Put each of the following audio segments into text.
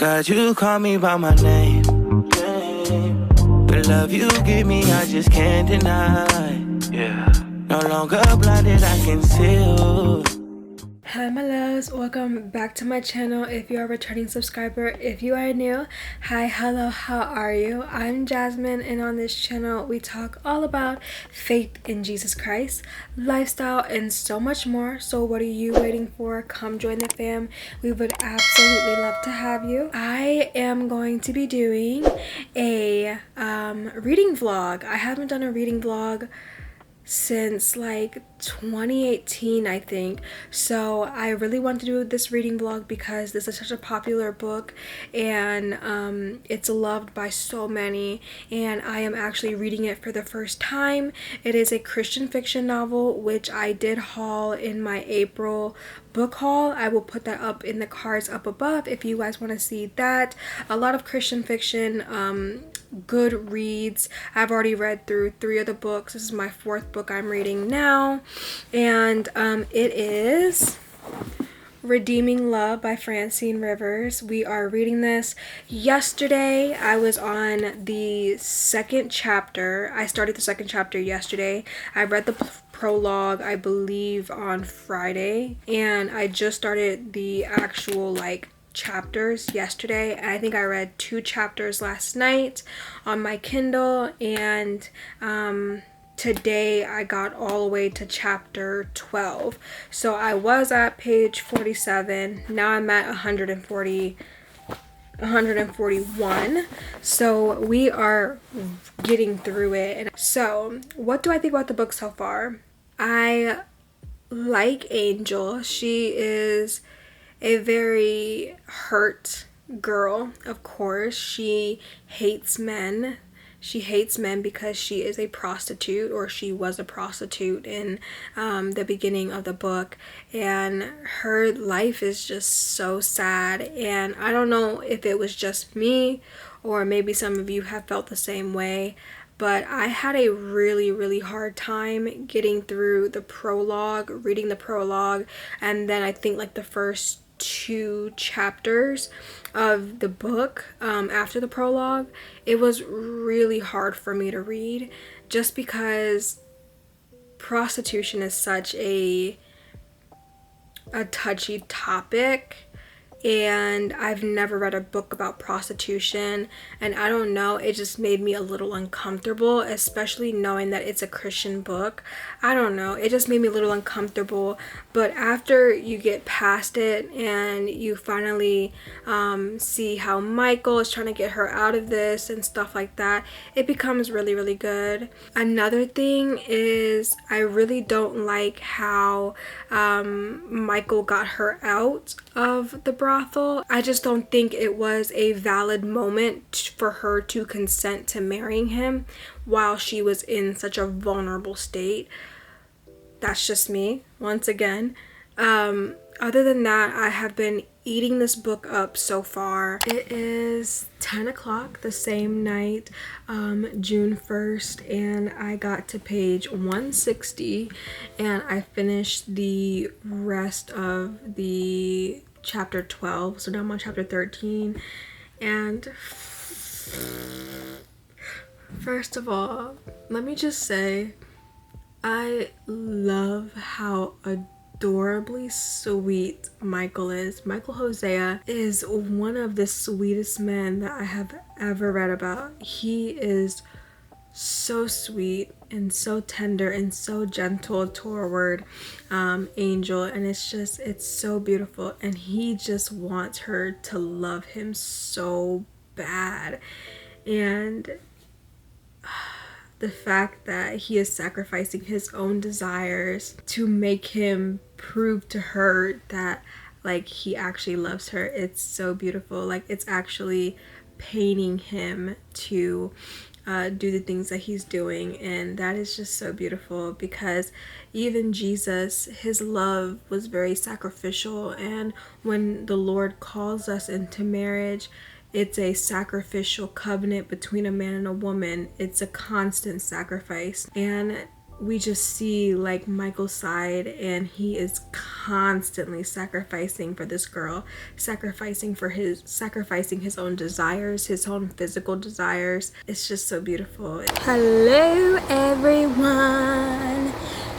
God, you call me by my name. The love you give me, I just can't deny. Yeah. No longer blinded, I can see. Hi my loves, welcome back to my channel. If you are a returning subscriber, if you are new, hi, hello, how are you? I'm Jasmine, and on this channel we talk all about faith in Jesus Christ, lifestyle, and so much more. So what are you waiting for? Come join the fam. We would absolutely love to have you. I am going to be doing a reading vlog. I haven't done a reading vlog since like 2018, I think. So I really want to do this reading vlog because this is such a popular book, and it's loved by so many, and I am actually reading it for the first time. It is a Christian fiction novel, which I did haul in my April book haul. I will put that up in the cards up above if you guys want to see that. A lot of Christian fiction, good reads. I've already read through 3 of the books. This is my 4th book I'm reading now, and it is Redeeming Love by Francine Rivers. We are reading this yesterday. I was on the 2nd chapter. I started the 2nd chapter yesterday. I read the prologue, I believe, on Friday, and I just started the actual chapters yesterday. And I think I read 2 chapters last night on my Kindle, and today I got all the way to chapter 12. So I was at page 47. Now I'm at 141. So we are getting through it. And so what do I think about the book so far? I like Angel. She is a very hurt girl, of course. She hates men. She hates men because she is a prostitute, or she was a prostitute in the beginning of the book, and her life is just so sad. And I don't know if it was just me, or maybe some of you have felt the same way, but I had a really hard time getting through the prologue, reading the prologue, and then I think the first 2 chapters of the book after the prologue. It was really hard for me to read, just because prostitution is such a touchy topic, and I've never read a book about prostitution, and I don't know, it just made me a little uncomfortable, especially knowing that it's a Christian book. I don't know, it just made me a little uncomfortable. But after you get past it and you finally see how Michael is trying to get her out of this and stuff like that, it becomes really good. Another thing is, I really don't like how Michael got her out of the brothel. I just don't think it was a valid moment for her to consent to marrying him while she was in such a vulnerable state. That's just me, once again. Other than that, I have been eating this book up so far. It is 10 o'clock the same night, June 1st, and I got to page 160, and I finished the rest of the chapter 12. So now I'm on chapter 13, and first of all, let me just say, I love how adorably sweet Michael is. Michael Hosea is one of the sweetest men that I have ever read about. He is so sweet and so tender and so gentle toward Angel, and it's so beautiful, and he just wants her to love him so bad. And the fact that he is sacrificing his own desires to make him prove to her that he actually loves her, it's so beautiful. It's actually paining him to do the things that he's doing, and that is just so beautiful, because even Jesus, his love was very sacrificial, and when the Lord calls us into marriage, it's a sacrificial covenant between a man and a woman. It's a constant sacrifice, and we just see like Michael's side, and he is constantly sacrificing for this girl, sacrificing his own desires, his own physical desires. It's just so beautiful. Hello everyone.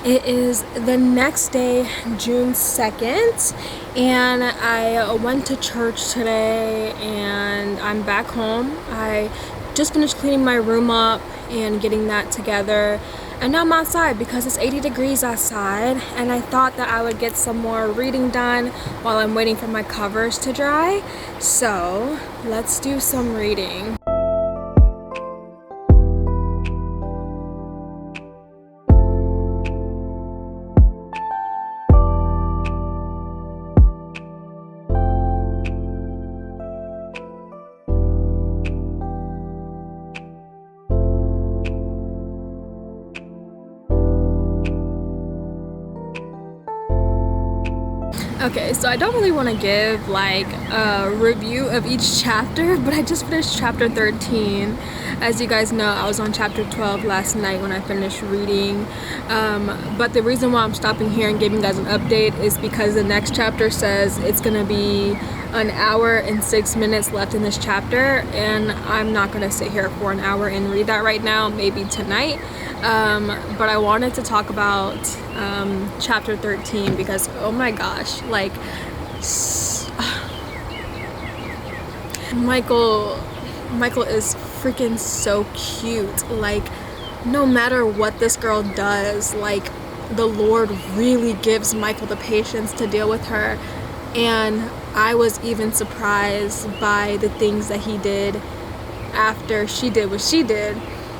It is the next day, June 2nd, and I went to church today, and I'm back home. I just finished cleaning my room up and getting that together. And now I'm outside because it's 80 degrees outside, and I thought that I would get some more reading done while I'm waiting for my covers to dry. So let's do some reading. Okay, so I don't really want to give like a review of each chapter, but I just finished chapter 13. As you guys know, I was on chapter 12 last night when I finished reading. But the reason why I'm stopping here and giving you guys an update is because the next chapter says it's gonna be an hour and 6 minutes left in this chapter, and I'm not gonna sit here for an hour and read that right now, maybe tonight. But I wanted to talk about chapter 13 because, oh my gosh, like Michael is freaking so cute. Like, no matter what this girl does, like, the Lord really gives Michael the patience to deal with her. And I was even surprised by the things that he did after she did what she did.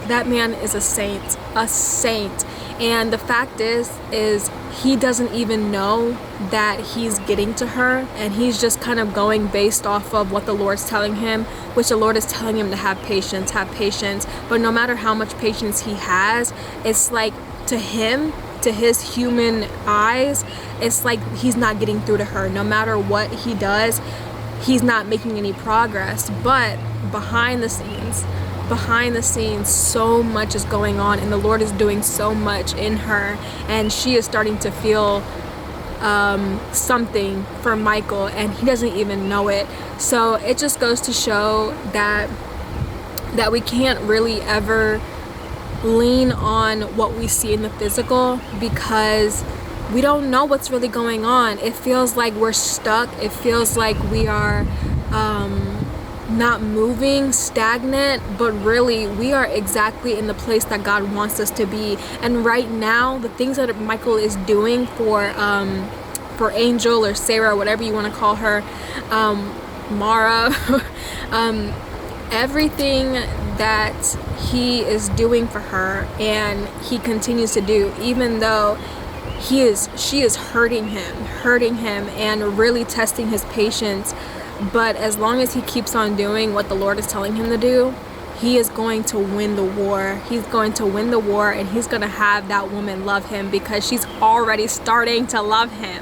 That man is a saint, and the fact is he doesn't even know that he's getting to her, and he's just kind of going based off of what the Lord's telling him, which the Lord is telling him to have patience, but no matter how much patience he has, it's like, to him, to his human eyes, it's like he's not getting through to her. No matter what he does, he's not making any progress. But behind the scenes, so much is going on, and the Lord is doing so much in her, and she is starting to feel something for Michael, and he doesn't even know it. So it just goes to show that we can't really ever lean on what we see in the physical, because we don't know what's really going on. It feels like we're stuck. It feels like we are not moving, stagnant, but really we are exactly in the place that God wants us to be. And right now, the things that Michael is doing for Angel or Sarah, whatever you want to call her, Mara, everything that he is doing for her, and he continues to do, even though she is hurting him and really testing his patience. But as long as he keeps on doing what the Lord is telling him to do, he is going to win the war. He's going to win the war, and he's going to have that woman love him, because she's already starting to love him.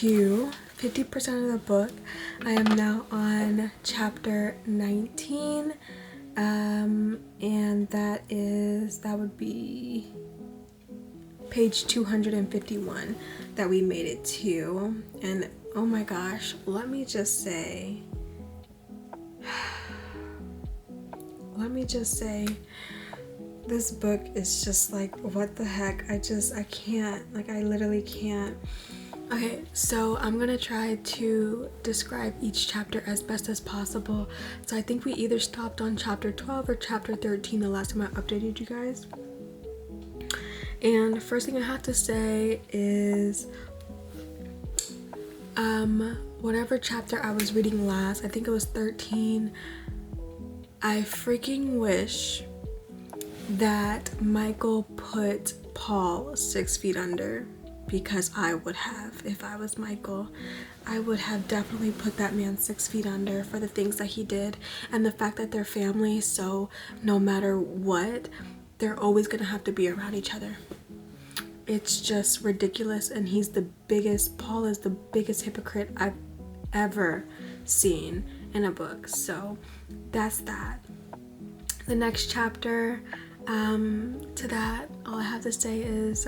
to 50% of the book. I am now on chapter 19, and that would be page 251 that we made it to. And oh my gosh, let me just say, this book is just like, what the heck? I can't, like, I literally can't. Okay, so I'm gonna try to describe each chapter as best as possible. So I think we either stopped on chapter 12 or chapter 13 the last time I updated you guys. And the first thing I have to say is, whatever chapter I was reading last, I think it was 13, I freaking wish that Michael put Paul 6 feet under, because I would have. If I was Michael, I would have definitely put that man 6 feet under for the things that he did, and the fact that they're family, so no matter what, they're always gonna have to be around each other. It's just ridiculous, and Paul is the biggest hypocrite I've ever seen in a book. So that's that. The next chapter, to that, all I have to say is,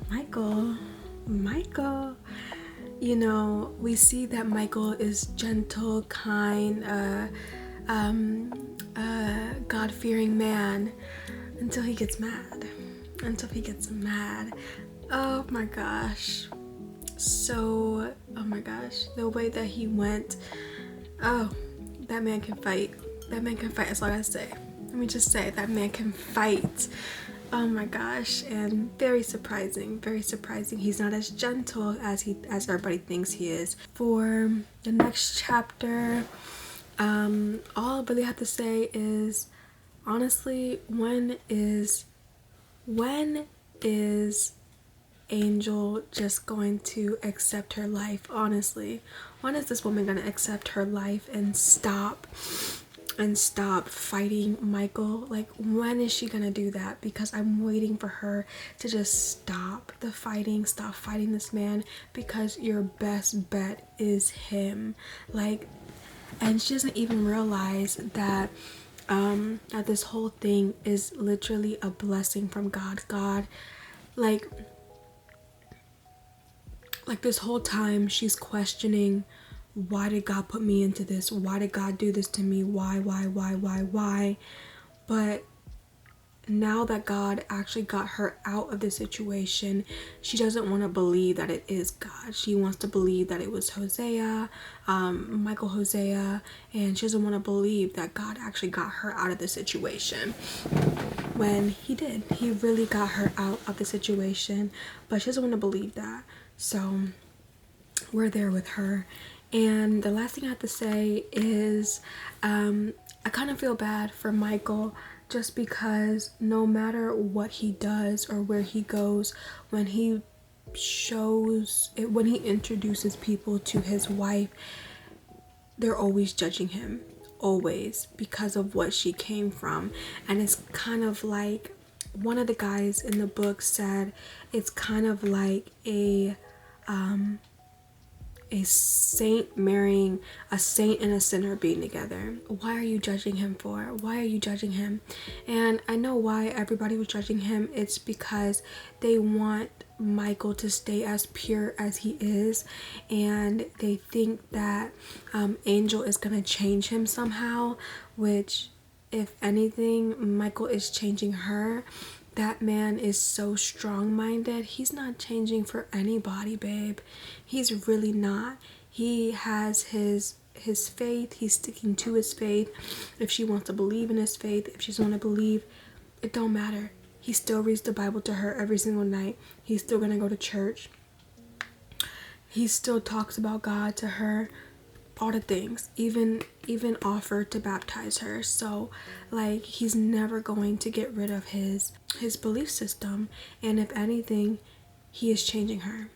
Michael, you know, we see that Michael is gentle, kind, God-fearing man until he gets mad. Oh my gosh. So, oh my gosh, the way that he went, oh, that man can fight. That's all I gotta say. Let me just say, that man can fight. Oh my gosh, and very surprising. He's not as gentle as everybody thinks he is. For the next chapter, all I really have to say is, honestly, when is Angel just going to accept her life? Honestly, when is this woman gonna accept her life and stop fighting Michael? Like, when is she gonna do that? Because I'm waiting for her to just stop fighting this man, because your best bet is him. Like, and she doesn't even realize that that this whole thing is literally a blessing from God. Like this whole time she's questioning, why did God put me into this? Why did God do this to me? Why? But now that God actually got her out of the situation, she doesn't want to believe that it is God. She wants to believe that it was Michael Hosea, and she doesn't want to believe that God actually got her out of the situation. When he did. He really got her out of the situation, but she doesn't want to believe that. So we're there with her. And the last thing I have to say is, I kind of feel bad for Michael, just because no matter what he does or where he goes, when he introduces people to his wife, they're always judging him, always, because of what she came from. And it's kind of like, one of the guys in the book said, it's kind of like a saint marrying a saint and a sinner being together. Why are you judging him for? Why are you judging him? And I know why everybody was judging him. It's because they want Michael to stay as pure as he is, and they think that Angel is gonna change him somehow, which, if anything, Michael is changing her. That man is so strong-minded. He's not changing for anybody, babe. He's really not. He has his faith. He's sticking to his faith. If she wants to believe in his faith, if she doesn't want to believe, it don't matter. He still reads the Bible to her every single night. He's still gonna go to church. He still talks about God to her. All the things, even offered to baptize her. So, like, he's never going to get rid of his belief system, and if anything, he is changing her.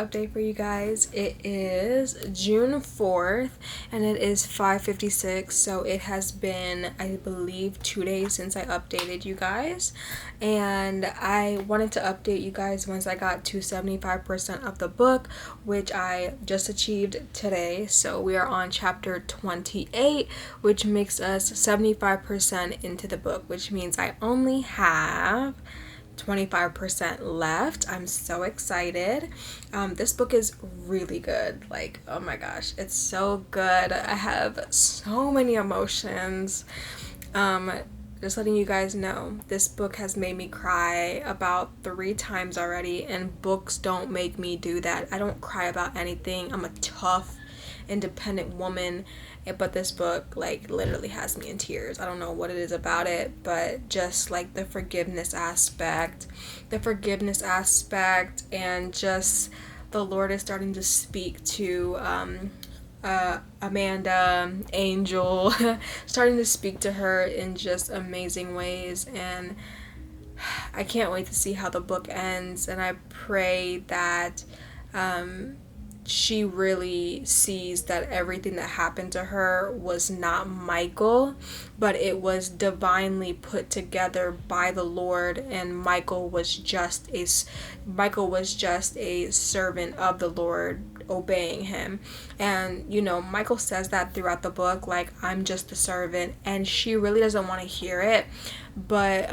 update for you guys. It is June 4th and it is 5:56, so it has been, I believe, 2 days since I updated you guys, and I wanted to update you guys once I got to 75% of the book, which I just achieved today. So we are on chapter 28, which makes us 75% into the book, which means I only have 25% left. I'm so excited. This book is really good. Like, oh my gosh, it's so good. I have so many emotions. Just letting you guys know, this book has made me cry about 3 times already, and books don't make me do that. I don't cry about anything. I'm a tough, independent woman, but this book like literally has me in tears. I don't know what it is about it, but just like the forgiveness aspect, and just the Lord is starting to speak to Amanda, Angel, starting to speak to her in just amazing ways, and I can't wait to see how the book ends. And I pray that she really sees that everything that happened to her was not Michael, but it was divinely put together by the Lord, and Michael was just a servant of the Lord, obeying him. And you know, Michael says that throughout the book, like, I'm just a servant, and she really doesn't want to hear it. But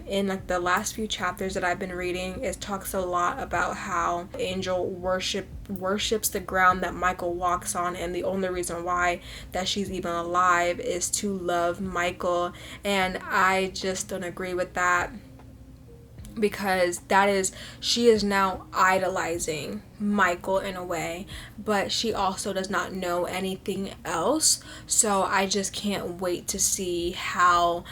in like the last few chapters that I've been reading, it talks a lot about how Angel worships the ground that Michael walks on, and the only reason why that she's even alive is to love Michael. And I just don't agree with that, because she is now idolizing Michael in a way, but she also does not know anything else. So I just can't wait to see how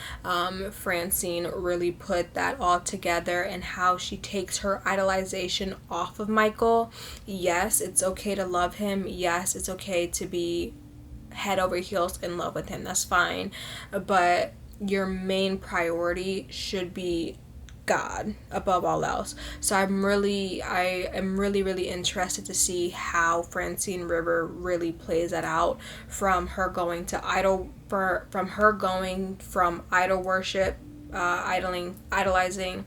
Francine really put that all together, and how she takes her idolization off of Michael. Yes, it's okay to love him. Yes, it's okay to be head over heels in love with him. That's fine, but your main priority should be God above all else. So I am really interested to see how Francine Rivers really plays that out, from her going to idol worship, idolizing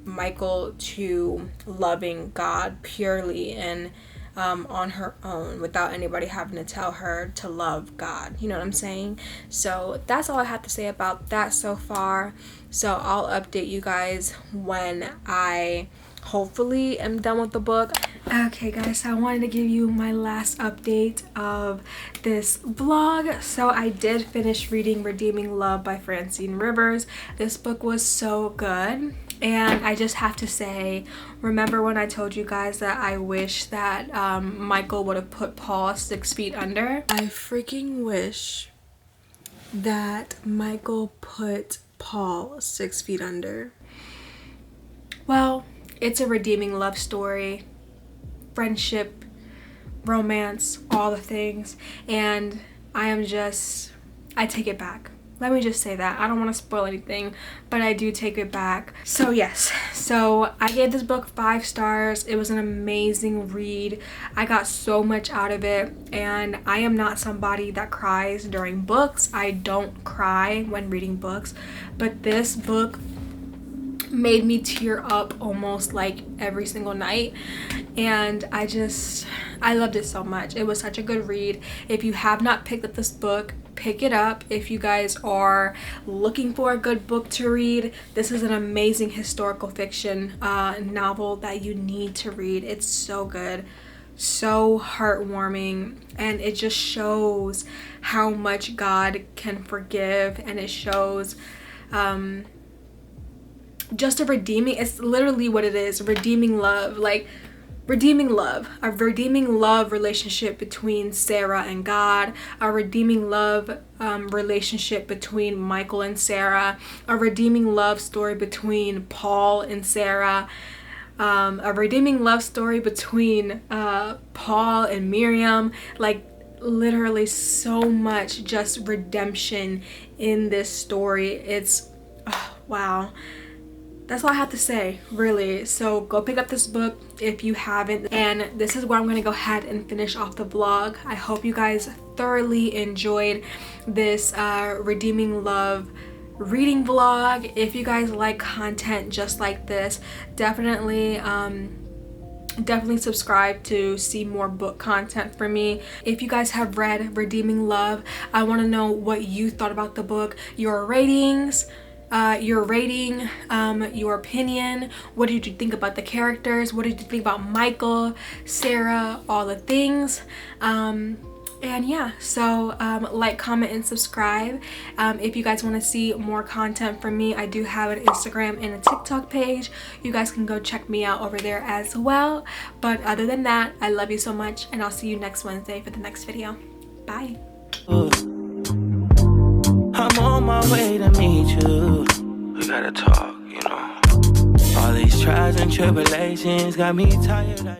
Michael, to loving God purely and on her own, without anybody having to tell her to love God. You know what I'm saying? So that's all I have to say about that so far. So I'll update you guys when I hopefully am done with the book. Okay guys, so I wanted to give you my last update of this vlog. So I did finish reading Redeeming Love by Francine Rivers. This book was so good. And I just have to say, remember when I told you guys that I wish that Michael would have put Paul 6 feet under? I freaking wish that Michael put Paul 6 feet under. Well, it's a redeeming love story, friendship, romance, all the things, and I take it back. Let me just say that. I don't want to spoil anything, but I do take it back. So yes, so I gave this book 5 stars. It was an amazing read. I got so much out of it, and I am not somebody that cries during books. I don't cry when reading books, but this book made me tear up almost like every single night, and I loved it so much. It was such a good read. If you have not picked up this book, pick it up. If you guys are looking for a good book to read, this is an amazing historical fiction novel that you need to read. It's so good, so heartwarming, and it just shows how much God can forgive, and it shows just it's literally what it is, redeeming love, like a redeeming love relationship between Sarah and God, a redeeming love relationship between Michael and Sarah, a redeeming love story between Paul and Sarah, a redeeming love story between Paul and Miriam. Like, literally so much just redemption in this story. It's wow. that's all I have to say, really. So go pick up this book if you haven't. And this is where I'm gonna go ahead and finish off the vlog. I hope you guys thoroughly enjoyed this Redeeming Love reading vlog. If you guys like content just like this, definitely subscribe to see more book content from me. If you guys have read Redeeming Love, I want to know what you thought about the book, your ratings, your rating, your opinion. What did you think about the characters? What did you think about Michael, Sarah, all the things? And yeah, so like, comment, and subscribe. If you guys want to see more content from me, I do have an Instagram and a TikTok page. You guys can go check me out over there as well. But other than that, I love you so much, and I'll see you next Wednesday for the next video. Bye. I'm on my way to meet you. We gotta talk, you know. All these trials and tribulations got me tired.